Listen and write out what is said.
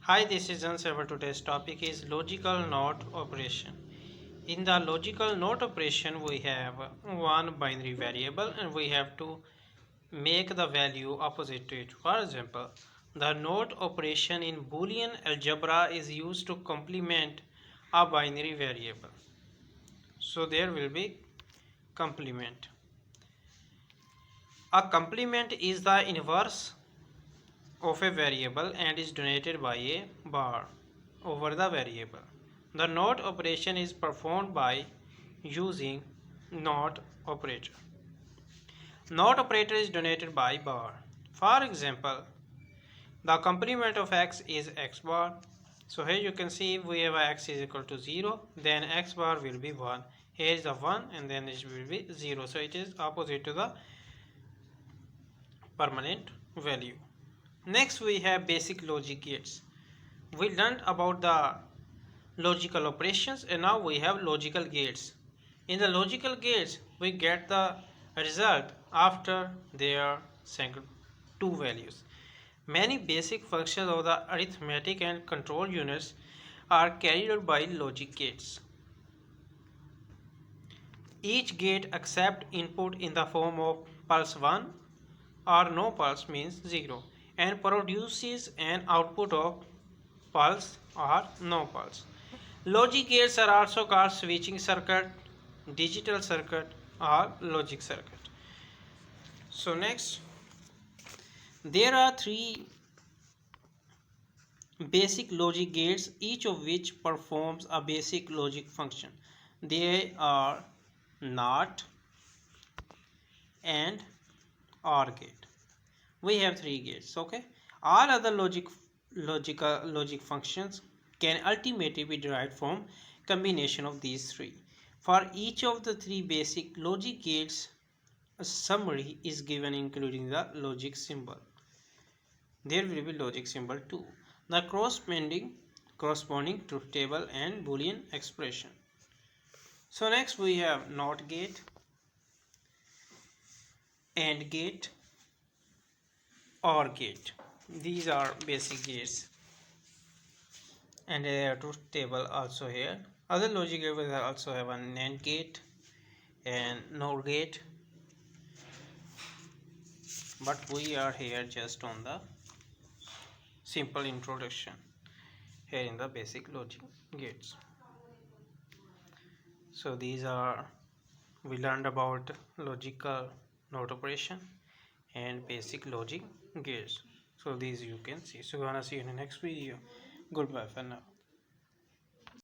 Hi, this is Jansever. Today's topic is logical NOT operation. In the logical NOT operation, we have one binary variable and we have to make the value opposite to it. For example, the NOT operation in Boolean algebra is used to complement a binary variable. So there will be complement. A complement is the inverse of a variable and is denoted by a bar over the variable. The NOT operation is performed by using NOT operator. NOT operator is denoted by bar. For example, the complement of x is x bar. So here you can see if we have x is equal to 0, then x bar will be 1. Here is the 1 and then it will be 0. So it is opposite to the permanent value. Next we have basic logic gates. We learned about the logical operations and now we have logical gates. In the logical gates we get the result after their two values. Many basic functions of the arithmetic and control units are carried out by logic gates. Each gate accepts input in the form of pulse 1 or no pulse means 0 and produces an output of pulse or no pulse. Logic gates are also called switching circuit, digital circuit or logic circuit. So next, there are three basic logic gates, each of which performs a basic logic function. They are NOT, AND, OR gate. We have three gates. Okay, all other logic functions can ultimately be derived from combination of these three. For each of the three basic logic gates, a summary is given including the logic symbol. There will be logic symbol too, the corresponding truth table and Boolean expression. So next we have NOT gate, AND gate, OR gate. These are basic gates and a truth table also here. Other logic gates also have a NAND gate and NOR gate, but we are here just on the simple introduction here in the basic logic gates. So these are, we learned about logical NOT operation and basic logic gates. So these you can see. So we're gonna see you in the next video. Goodbye for now.